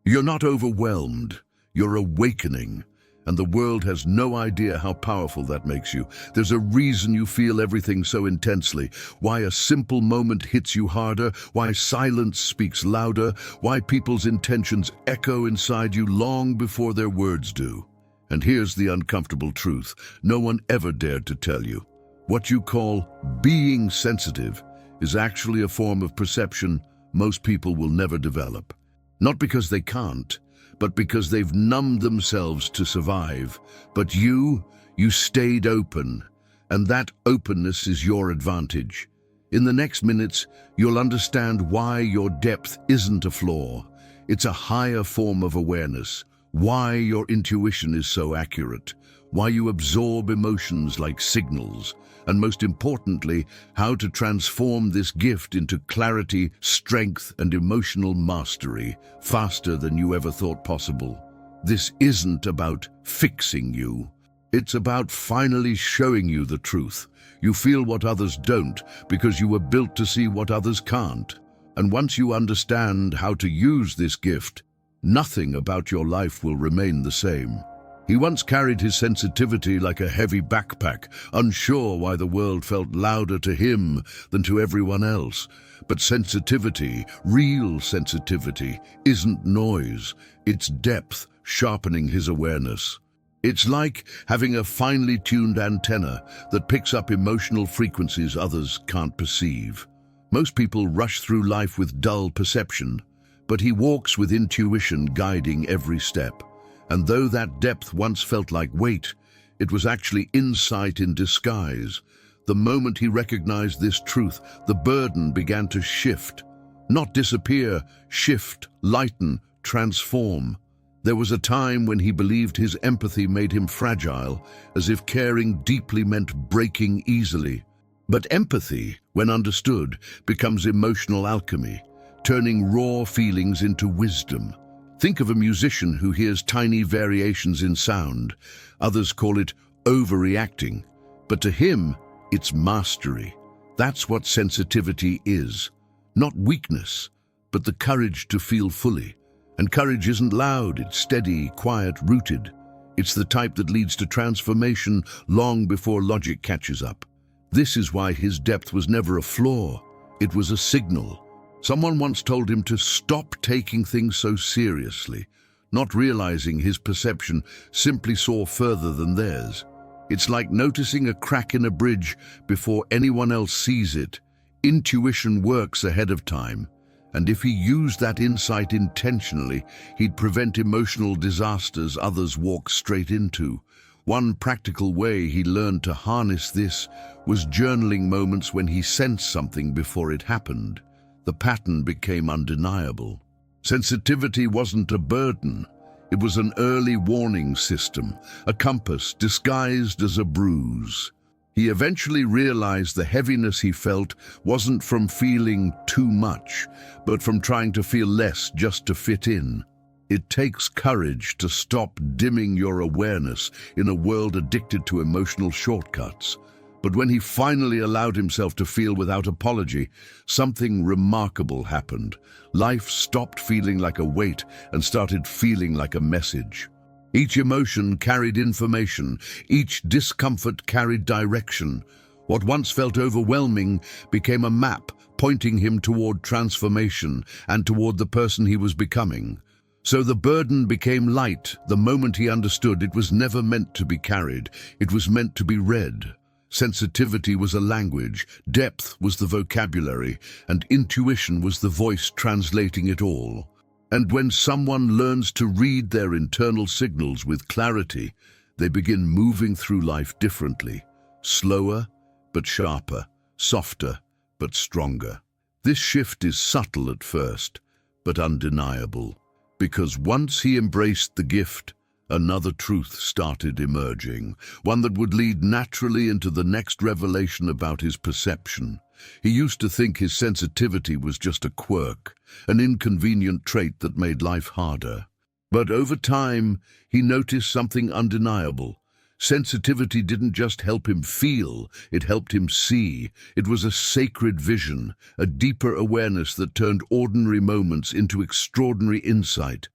You're not overwhelmed, you're awakening. And the world has no idea how powerful that makes you. There's a reason you feel everything so intensely, why a simple moment hits you harder, why silence speaks louder, why people's intentions echo inside you long before their words do. And here's the uncomfortable truth no one ever dared to tell you. What you call being sensitive is actually a form of perception most people will never develop. Not because they can't, but because they've numbed themselves to survive. But you stayed open, and that openness is your advantage. In the next minutes, you'll understand why your depth isn't a flaw. It's a higher form of awareness, why your intuition is so accurate, why you absorb emotions like signals, and most importantly, how to transform this gift into clarity, strength, and emotional mastery faster than you ever thought possible. This isn't about fixing you. It's about finally showing you the truth. You feel what others don't because you were built to see what others can't. And once you understand how to use this gift, nothing about your life will remain the same. He once carried his sensitivity like a heavy backpack, unsure why the world felt louder to him than to everyone else. But sensitivity, real sensitivity, isn't noise. It's depth sharpening his awareness. It's like having a finely tuned antenna that picks up emotional frequencies others can't perceive. Most people rush through life with dull perception, but he walks with intuition guiding every step. And though that depth once felt like weight, it was actually insight in disguise. The moment he recognized this truth, the burden began to shift. Not disappear, shift, lighten, transform. There was a time when he believed his empathy made him fragile, as if caring deeply meant breaking easily. But empathy, when understood, becomes emotional alchemy, turning raw feelings into wisdom. Think of a musician who hears tiny variations in sound. Others call it overreacting. But to him, it's mastery. That's what sensitivity is. Not weakness, but the courage to feel fully. And courage isn't loud, it's steady, quiet, rooted. It's the type that leads to transformation long before logic catches up. This is why his depth was never a flaw. It was a signal. Someone once told him to stop taking things so seriously, not realizing his perception simply saw further than theirs. It's like noticing a crack in a bridge before anyone else sees it. Intuition works ahead of time, and if he used that insight intentionally, he'd prevent emotional disasters others walk straight into. One practical way he learned to harness this was journaling moments when he sensed something before it happened. The pattern became undeniable. Sensitivity wasn't a burden. It was an early warning system, a compass disguised as a bruise. He eventually realized the heaviness he felt wasn't from feeling too much, but from trying to feel less just to fit in. It takes courage to stop dimming your awareness in a world addicted to emotional shortcuts. But when he finally allowed himself to feel without apology, something remarkable happened. Life stopped feeling like a weight and started feeling like a message. Each emotion carried information, each discomfort carried direction. What once felt overwhelming became a map pointing him toward transformation and toward the person he was becoming. So the burden became light the moment he understood it was never meant to be carried, it was meant to be read. Sensitivity was a language, depth was the vocabulary, and intuition was the voice translating it all. And when someone learns to read their internal signals with clarity, they begin moving through life differently, slower but sharper, softer but stronger. This shift is subtle at first, but undeniable, because once he embraced the gift, another truth started emerging, one that would lead naturally into the next revelation about his perception. He used to think his sensitivity was just a quirk, an inconvenient trait that made life harder. But over time, he noticed something undeniable. Sensitivity didn't just help him feel, it helped him see. It was a sacred vision, a deeper awareness that turned ordinary moments into extraordinary insight.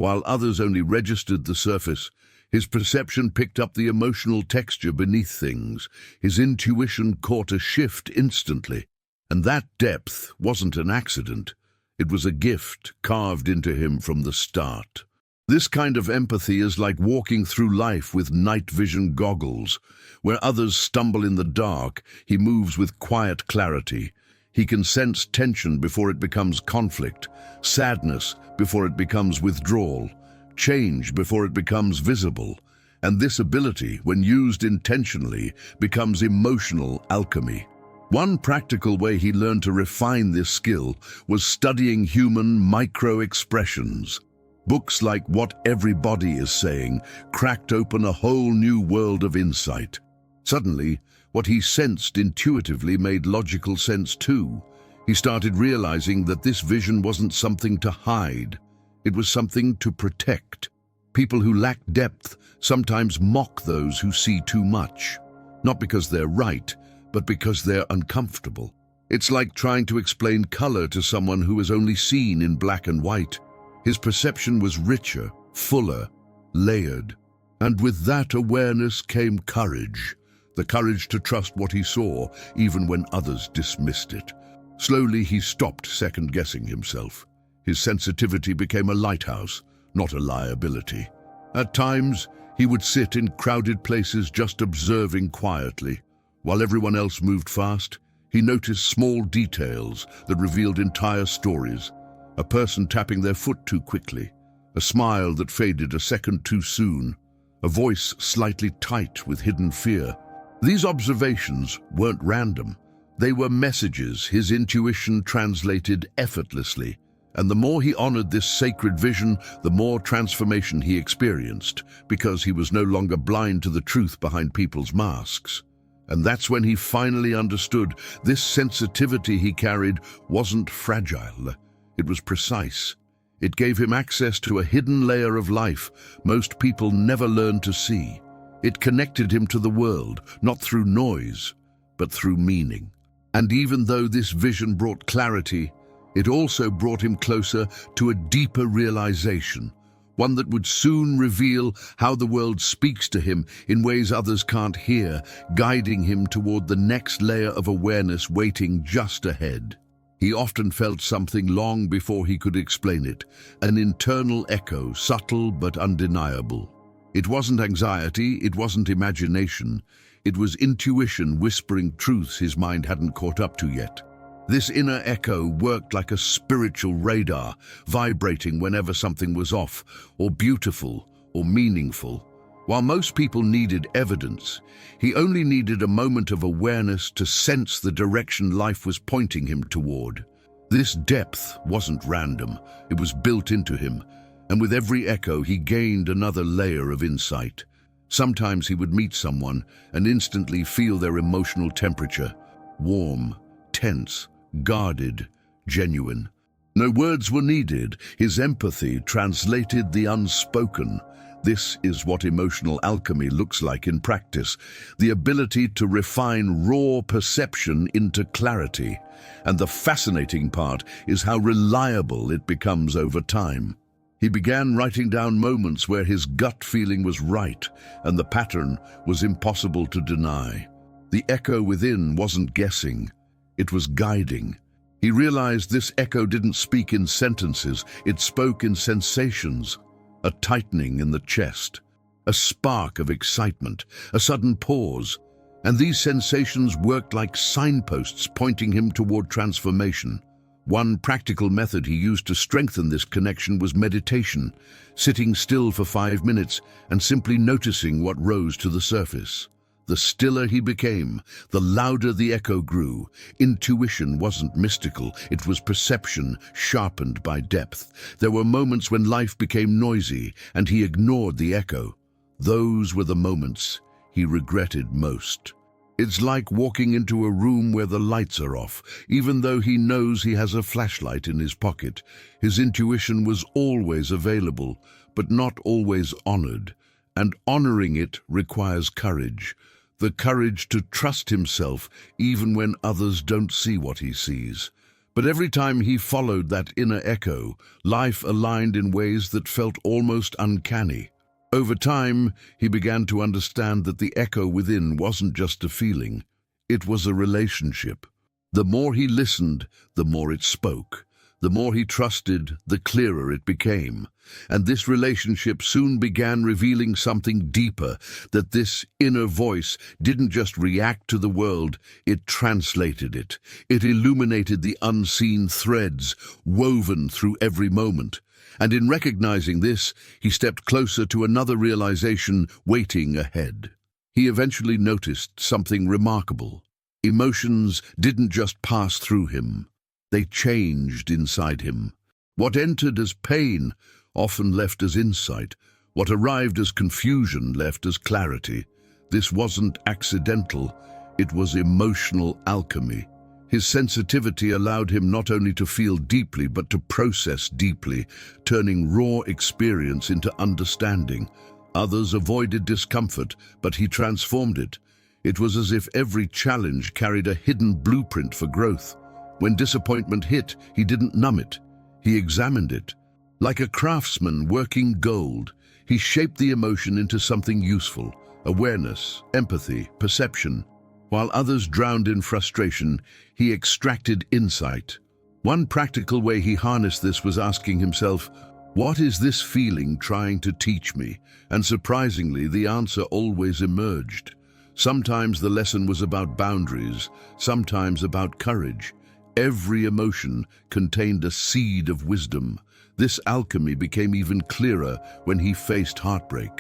While others only registered the surface, his perception picked up the emotional texture beneath things. His intuition caught a shift instantly. And that depth wasn't an accident. It was a gift carved into him from the start. This kind of empathy is like walking through life with night vision goggles. Where others stumble in the dark, he moves with quiet clarity. He can sense tension before it becomes conflict, sadness before it becomes withdrawal, change before it becomes visible. And this ability, when used intentionally, becomes emotional alchemy. One practical way he learned to refine this skill was studying human micro-expressions. Books like What Everybody Is Saying cracked open a whole new world of insight. Suddenly, what he sensed intuitively made logical sense too. He started realizing that this vision wasn't something to hide. It was something to protect. People who lack depth sometimes mock those who see too much. Not because they're right, but because they're uncomfortable. It's like trying to explain color to someone who has only seen in black and white. His perception was richer, fuller, layered. And with that awareness came courage. The courage to trust what he saw, even when others dismissed it. Slowly, he stopped second-guessing himself. His sensitivity became a lighthouse, not a liability. At times, he would sit in crowded places just observing quietly. While everyone else moved fast, he noticed small details that revealed entire stories. A person tapping their foot too quickly, a smile that faded a second too soon, a voice slightly tight with hidden fear. These observations weren't random. They were messages his intuition translated effortlessly. And the more he honored this sacred vision, the more transformation he experienced, because he was no longer blind to the truth behind people's masks. And that's when he finally understood this sensitivity he carried wasn't fragile. It was precise. It gave him access to a hidden layer of life most people never learn to see. It connected him to the world, not through noise, but through meaning. And even though this vision brought clarity, it also brought him closer to a deeper realization, one that would soon reveal how the world speaks to him in ways others can't hear, guiding him toward the next layer of awareness waiting just ahead. He often felt something long before he could explain it, an internal echo, subtle but undeniable. It wasn't anxiety, it wasn't imagination, it was intuition whispering truths his mind hadn't caught up to yet. This inner echo worked like a spiritual radar, vibrating whenever something was off, or beautiful, or meaningful. While most people needed evidence, he only needed a moment of awareness to sense the direction life was pointing him toward. This depth wasn't random, it was built into him, and with every echo he gained another layer of insight. Sometimes he would meet someone and instantly feel their emotional temperature, warm, tense, guarded, genuine. No words were needed. His empathy translated the unspoken. This is what emotional alchemy looks like in practice, the ability to refine raw perception into clarity. And the fascinating part is how reliable it becomes over time. He began writing down moments where his gut feeling was right and the pattern was impossible to deny. The echo within wasn't guessing. It was guiding. He realized this echo didn't speak in sentences, it spoke in sensations. A tightening in the chest, a spark of excitement, a sudden pause. And these sensations worked like signposts pointing him toward transformation. One practical method he used to strengthen this connection was meditation, sitting still for 5 minutes and simply noticing what rose to the surface. The stiller he became, the louder the echo grew. Intuition wasn't mystical, it was perception sharpened by depth. There were moments when life became noisy and he ignored the echo. Those were the moments he regretted most. It's like walking into a room where the lights are off, even though he knows he has a flashlight in his pocket. His intuition was always available, but not always honored. And honoring it requires courage. The courage to trust himself even when others don't see what he sees. But every time he followed that inner echo, life aligned in ways that felt almost uncanny. Over time, he began to understand that the echo within wasn't just a feeling, it was a relationship. The more he listened, the more it spoke. The more he trusted, the clearer it became. And this relationship soon began revealing something deeper, that this inner voice didn't just react to the world, it translated it. It illuminated the unseen threads woven through every moment. And in recognizing this, he stepped closer to another realization waiting ahead. He eventually noticed something remarkable. Emotions didn't just pass through him. They changed inside him. What entered as pain often left as insight. What arrived as confusion left as clarity. This wasn't accidental, it was emotional alchemy. His sensitivity allowed him not only to feel deeply but to process deeply, turning raw experience into understanding. Others avoided discomfort, but he transformed it. It was as if every challenge carried a hidden blueprint for growth. When disappointment hit, he didn't numb it. He examined it. Like a craftsman working gold, he shaped the emotion into something useful: awareness, empathy, perception. While others drowned in frustration, he extracted insight. One practical way he harnessed this was asking himself, "What is this feeling trying to teach me?" And surprisingly, the answer always emerged. Sometimes the lesson was about boundaries, sometimes about courage. Every emotion contained a seed of wisdom. This alchemy became even clearer when he faced heartbreak.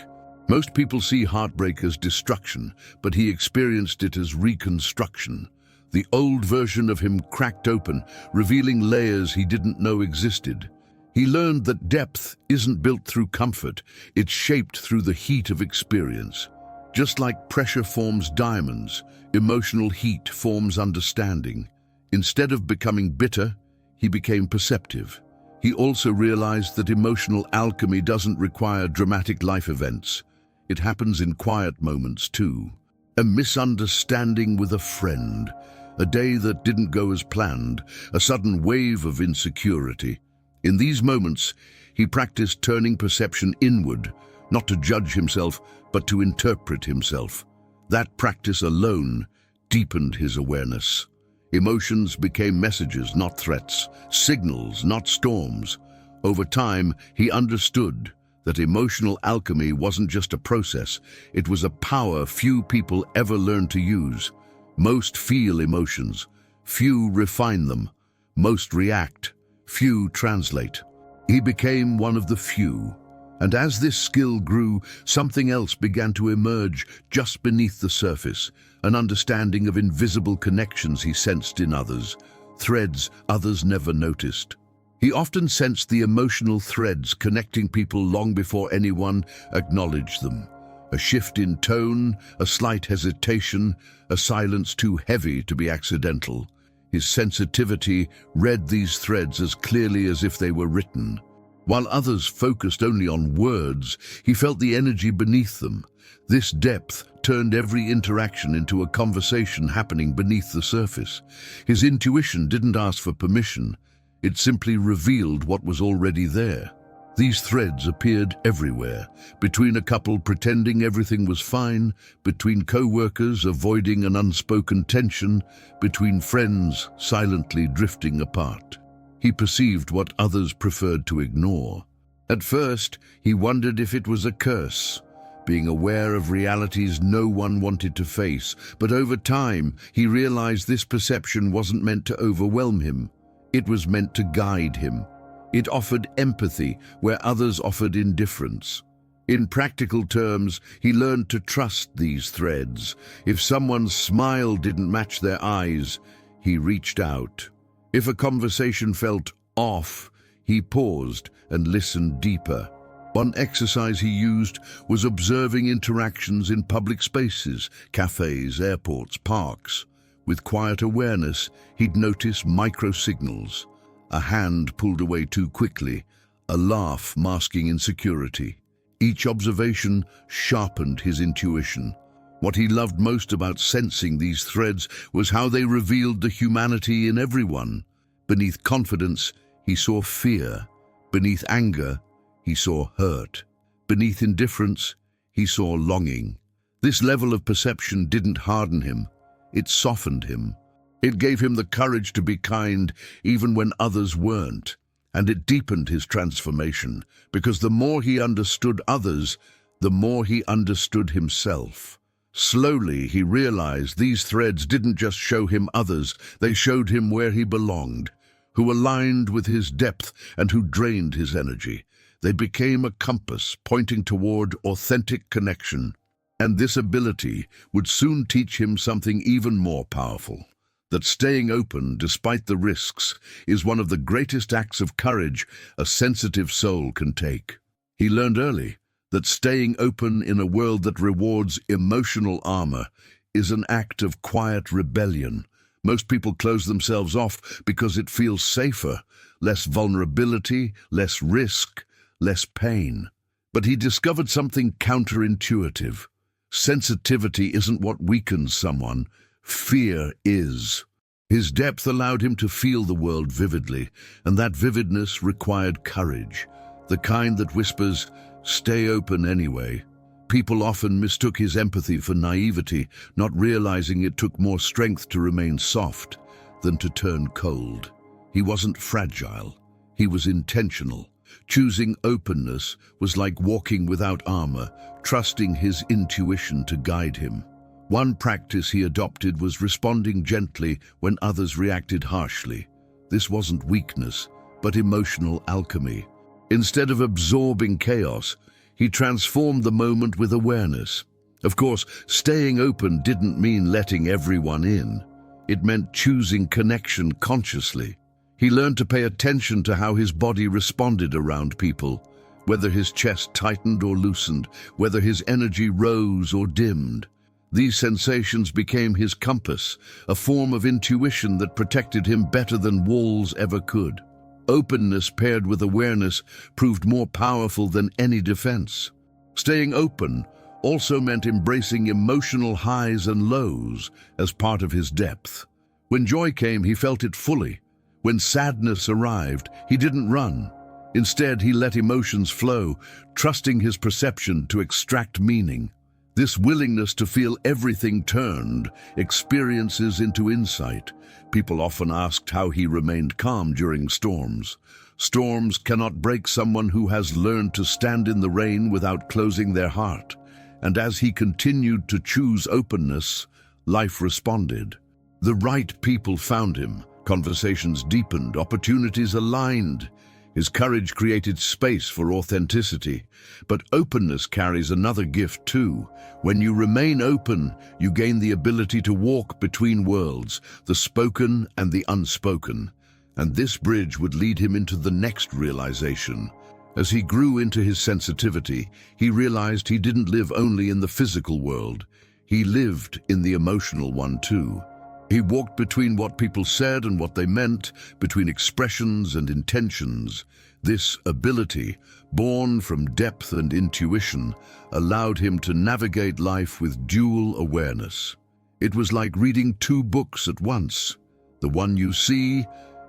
Most people see heartbreak as destruction, but he experienced it as reconstruction. The old version of him cracked open, revealing layers he didn't know existed. He learned that depth isn't built through comfort, it's shaped through the heat of experience. Just like pressure forms diamonds, emotional heat forms understanding. Instead of becoming bitter, he became perceptive. He also realized that emotional alchemy doesn't require dramatic life events. It happens in quiet moments too. A misunderstanding with a friend, a day that didn't go as planned, a sudden wave of insecurity. In these moments, he practiced turning perception inward, not to judge himself, but to interpret himself. That practice alone deepened his awareness. Emotions became messages, not threats, signals, not storms. Over time, he understood that emotional alchemy wasn't just a process, it was a power few people ever learn to use. Most feel emotions, few refine them. Most react, few translate. He became one of the few. And as this skill grew, something else began to emerge just beneath the surface, an understanding of invisible connections he sensed in others, threads others never noticed. He often sensed the emotional threads connecting people long before anyone acknowledged them. A shift in tone, a slight hesitation, a silence too heavy to be accidental. His sensitivity read these threads as clearly as if they were written. While others focused only on words, he felt the energy beneath them. This depth turned every interaction into a conversation happening beneath the surface. His intuition didn't ask for permission. It simply revealed what was already there. These threads appeared everywhere, between a couple pretending everything was fine, between co-workers avoiding an unspoken tension, between friends silently drifting apart. He perceived what others preferred to ignore. At first, he wondered if it was a curse, being aware of realities no one wanted to face. But over time, he realized this perception wasn't meant to overwhelm him. It was meant to guide him. It offered empathy where others offered indifference. In practical terms, he learned to trust these threads. If someone's smile didn't match their eyes, he reached out. If a conversation felt off, he paused and listened deeper. One exercise he used was observing interactions in public spaces, cafes, airports, parks. With quiet awareness, he'd notice micro-signals. A hand pulled away too quickly, a laugh masking insecurity. Each observation sharpened his intuition. What he loved most about sensing these threads was how they revealed the humanity in everyone. Beneath confidence, he saw fear. Beneath anger, he saw hurt. Beneath indifference, he saw longing. This level of perception didn't harden him, it softened him. It gave him the courage to be kind even when others weren't. And it deepened his transformation, because the more he understood others, the more he understood himself. Slowly, he realized these threads didn't just show him others, they showed him where he belonged, who aligned with his depth and who drained his energy. They became a compass pointing toward authentic connection. And this ability would soon teach him something even more powerful. That staying open, despite the risks, is one of the greatest acts of courage a sensitive soul can take. He learned early that staying open in a world that rewards emotional armor is an act of quiet rebellion. Most people close themselves off because it feels safer, less vulnerability, less risk, less pain. But he discovered something counterintuitive. Sensitivity isn't what weakens someone. Fear is. His depth allowed him to feel the world vividly, and that vividness required courage, the kind that whispers, "Stay open anyway." People often mistook his empathy for naivety, not realizing it took more strength to remain soft than to turn cold. He wasn't fragile, he was intentional. Choosing openness was like walking without armor, trusting his intuition to guide him. One practice he adopted was responding gently when others reacted harshly. This wasn't weakness, but emotional alchemy. Instead of absorbing chaos, he transformed the moment with awareness. Of course, staying open didn't mean letting everyone in. It meant choosing connection consciously. He learned to pay attention to how his body responded around people, whether his chest tightened or loosened, whether his energy rose or dimmed. These sensations became his compass, a form of intuition that protected him better than walls ever could. Openness paired with awareness proved more powerful than any defense. Staying open also meant embracing emotional highs and lows as part of his depth. When joy came, he felt it fully. When sadness arrived, he didn't run. Instead, he let emotions flow, trusting his perception to extract meaning. This willingness to feel everything turned experiences into insight. People often asked how he remained calm during storms. Storms cannot break someone who has learned to stand in the rain without closing their heart. And as he continued to choose openness, life responded. The right people found him. Conversations deepened, opportunities aligned. His courage created space for authenticity. But openness carries another gift too. When you remain open, you gain the ability to walk between worlds, the spoken and the unspoken. And this bridge would lead him into the next realization. As he grew into his sensitivity, he realized he didn't live only in the physical world. He lived in the emotional one too. He walked between what people said and what they meant, between expressions and intentions. This ability, born from depth and intuition, allowed him to navigate life with dual awareness. It was like reading two books at once, the one you see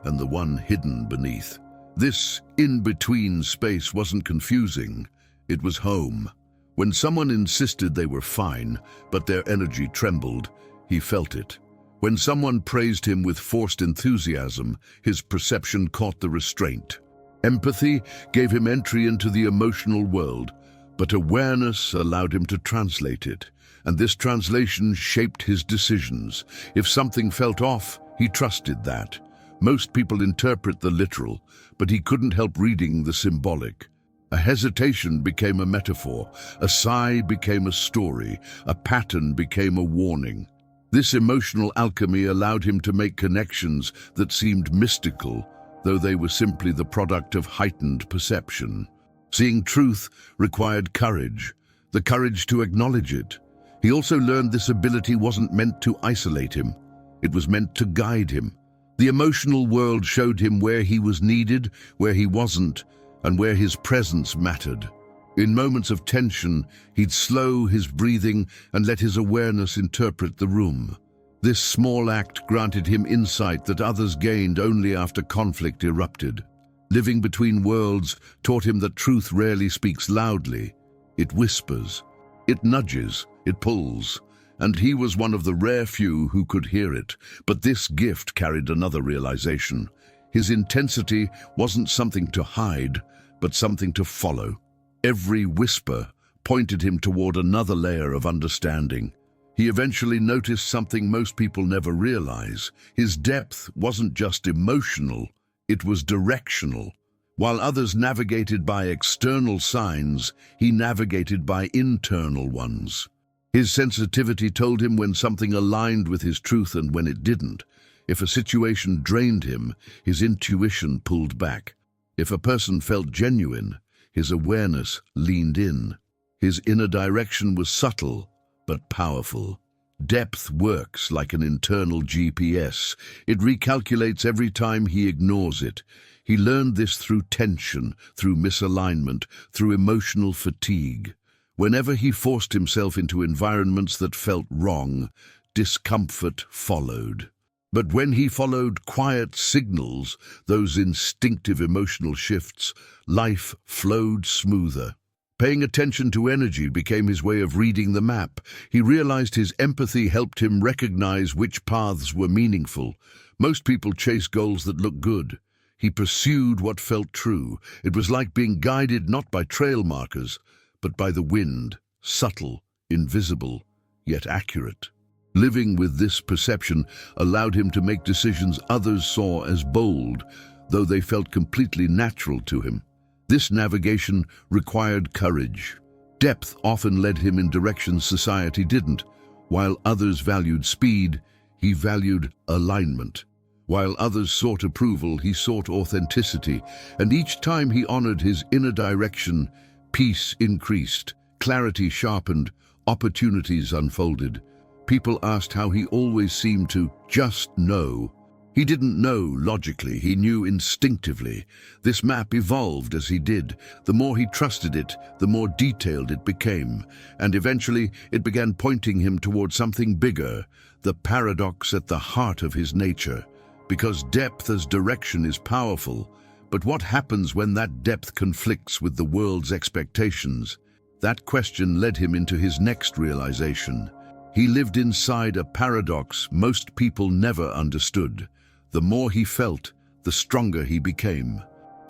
and the one hidden beneath. This in-between space wasn't confusing, it was home. When someone insisted they were fine, but their energy trembled, he felt it. When someone praised him with forced enthusiasm, his perception caught the restraint. Empathy gave him entry into the emotional world, but awareness allowed him to translate it, and this translation shaped his decisions. If something felt off, he trusted that. Most people interpret the literal, but he couldn't help reading the symbolic. A hesitation became a metaphor, a sigh became a story, a pattern became a warning. This emotional alchemy allowed him to make connections that seemed mystical, though they were simply the product of heightened perception. Seeing truth required courage, the courage to acknowledge it. He also learned this ability wasn't meant to isolate him. It was meant to guide him. The emotional world showed him where he was needed, where he wasn't, and where his presence mattered. In moments of tension, he'd slow his breathing and let his awareness interpret the room. This small act granted him insight that others gained only after conflict erupted. Living between worlds taught him that truth rarely speaks loudly. It whispers, it nudges, it pulls, and he was one of the rare few who could hear it. But this gift carried another realization. His intensity wasn't something to hide, but something to follow. Every whisper pointed him toward another layer of understanding. He eventually noticed something most people never realize. His depth wasn't just emotional, it was directional. While others navigated by external signs, he navigated by internal ones. His sensitivity told him when something aligned with his truth and when it didn't. If a situation drained him, his intuition pulled back. If a person felt genuine, his awareness leaned in. His inner direction was subtle, but powerful. Depth works like an internal GPS. It recalculates every time he ignores it. He learned this through tension, through misalignment, through emotional fatigue. Whenever he forced himself into environments that felt wrong, discomfort followed. But when he followed quiet signals, those instinctive emotional shifts, life flowed smoother. Paying attention to energy became his way of reading the map. He realized his empathy helped him recognize which paths were meaningful. Most people chase goals that look good. He pursued what felt true. It was like being guided not by trail markers, but by the wind, subtle, invisible, yet accurate. Living with this perception allowed him to make decisions others saw as bold, though they felt completely natural to him. This navigation required courage. Depth often led him in directions society didn't. While others valued speed, he valued alignment. While others sought approval, he sought authenticity. And each time he honored his inner direction, peace increased, clarity sharpened, opportunities unfolded. People asked how he always seemed to just know. He didn't know logically, he knew instinctively. This map evolved as he did. The more he trusted it, the more detailed it became. And eventually, it began pointing him toward something bigger, the paradox at the heart of his nature. Because depth as direction is powerful, but what happens when that depth conflicts with the world's expectations? That question led him into his next realization. He lived inside a paradox most people never understood. The more he felt, the stronger he became.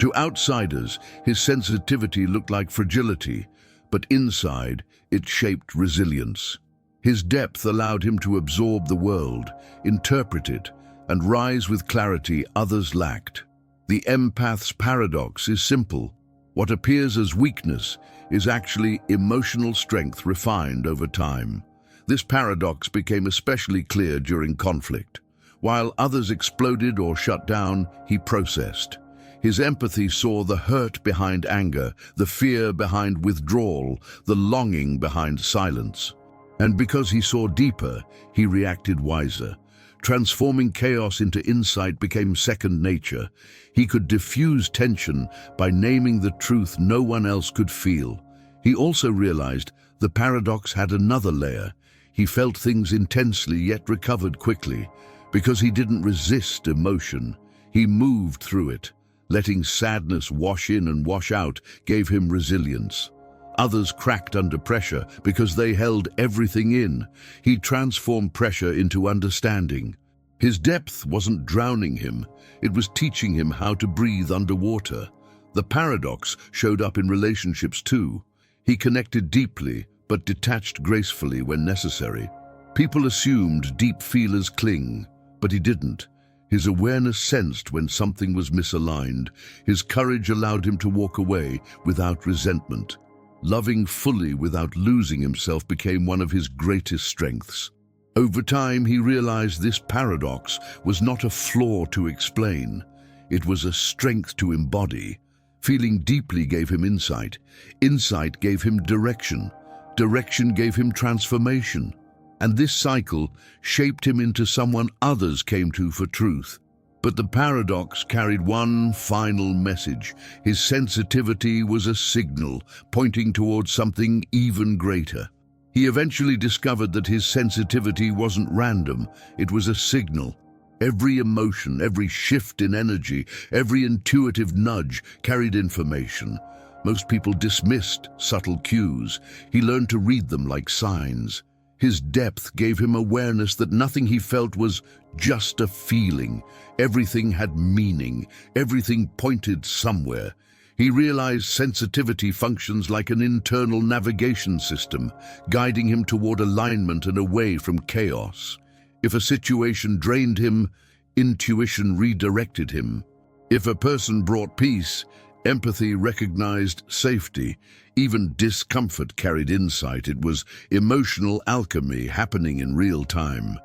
To outsiders, his sensitivity looked like fragility, but inside, it shaped resilience. His depth allowed him to absorb the world, interpret it, and rise with clarity others lacked. The empath's paradox is simple. What appears as weakness is actually emotional strength refined over time. This paradox became especially clear during conflict. While others exploded or shut down, he processed. His empathy saw the hurt behind anger, the fear behind withdrawal, the longing behind silence. And because he saw deeper, he reacted wiser. Transforming chaos into insight became second nature. He could diffuse tension by naming the truth no one else could feel. He also realized the paradox had another layer. He felt things intensely yet recovered quickly. Because he didn't resist emotion, he moved through it. Letting sadness wash in and wash out gave him resilience. Others cracked under pressure because they held everything in. He transformed pressure into understanding. His depth wasn't drowning him, it was teaching him how to breathe underwater. The paradox showed up in relationships too. He connected deeply, but detached gracefully when necessary. People assumed deep feelers cling, but he didn't. His awareness sensed when something was misaligned. His courage allowed him to walk away without resentment. Loving fully without losing himself became one of his greatest strengths. Over time, he realized this paradox was not a flaw to explain. It was a strength to embody. Feeling deeply gave him insight. Insight gave him direction. Direction gave him transformation. And this cycle shaped him into someone others came to for truth. But the paradox carried one final message. His sensitivity was a signal pointing towards something even greater. He eventually discovered that his sensitivity wasn't random, it was a signal. Every emotion, every shift in energy, every intuitive nudge carried information. Most people dismissed subtle cues. He learned to read them like signs. His depth gave him awareness that nothing he felt was just a feeling. Everything had meaning. Everything pointed somewhere. He realized sensitivity functions like an internal navigation system, guiding him toward alignment and away from chaos. If a situation drained him, intuition redirected him. If a person brought peace, empathy recognized safety. Even discomfort carried insight. It was emotional alchemy happening in real time.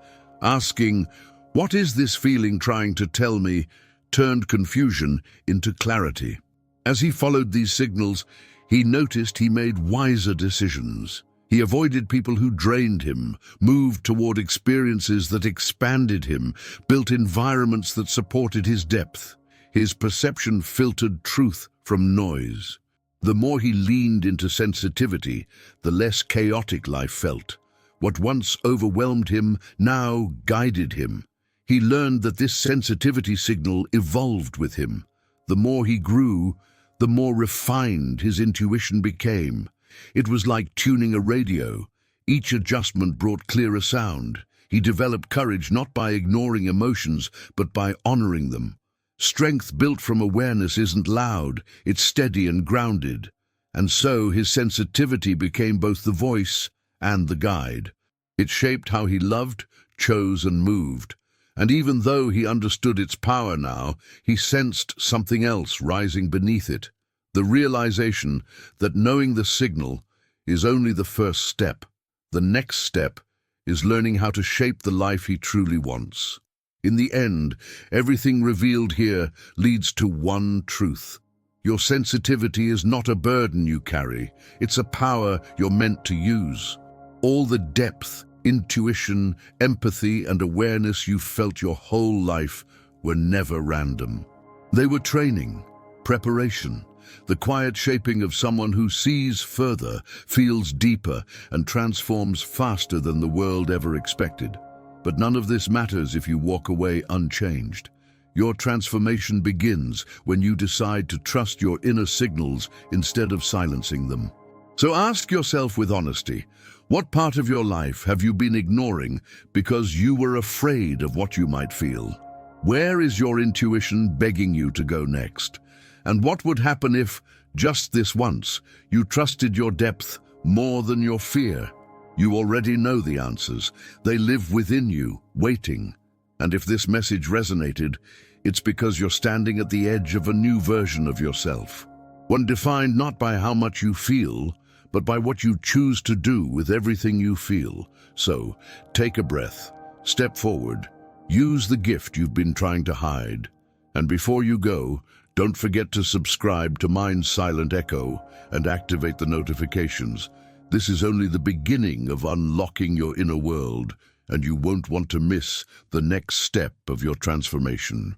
Asking, "What is this feeling trying to tell me?" turned confusion into clarity. As he followed these signals, he noticed he made wiser decisions. He avoided people who drained him, moved toward experiences that expanded him, built environments that supported his depth. His perception filtered truth from noise. The more he leaned into sensitivity, the less chaotic life felt. What once overwhelmed him now guided him. He learned that this sensitivity signal evolved with him. The more he grew, the more refined his intuition became. It was like tuning a radio. Each adjustment brought clearer sound. He developed courage not by ignoring emotions, but by honoring them. Strength built from awareness isn't loud, it's steady and grounded. And so his sensitivity became both the voice and the guide. It shaped how he loved, chose, and moved. And even though he understood its power now, he sensed something else rising beneath it. The realization that knowing the signal is only the first step. The next step is learning how to shape the life he truly wants. In the end, everything revealed here leads to one truth. Your sensitivity is not a burden you carry. It's a power you're meant to use. All the depth, intuition, empathy, and awareness you've felt your whole life were never random. They were training, preparation, the quiet shaping of someone who sees further, feels deeper, and transforms faster than the world ever expected. But none of this matters if you walk away unchanged. Your transformation begins when you decide to trust your inner signals instead of silencing them. So ask yourself with honesty, what part of your life have you been ignoring because you were afraid of what you might feel? Where is your intuition begging you to go next? And what would happen if, just this once, you trusted your depth more than your fear? You already know the answers. They live within you, waiting. And if this message resonated, it's because you're standing at the edge of a new version of yourself. One defined not by how much you feel, but by what you choose to do with everything you feel. So, take a breath, step forward, use the gift you've been trying to hide. And before you go, don't forget to subscribe to Mind's Silent Echo and activate the notifications. This is only the beginning of unlocking your inner world, and you won't want to miss the next step of your transformation.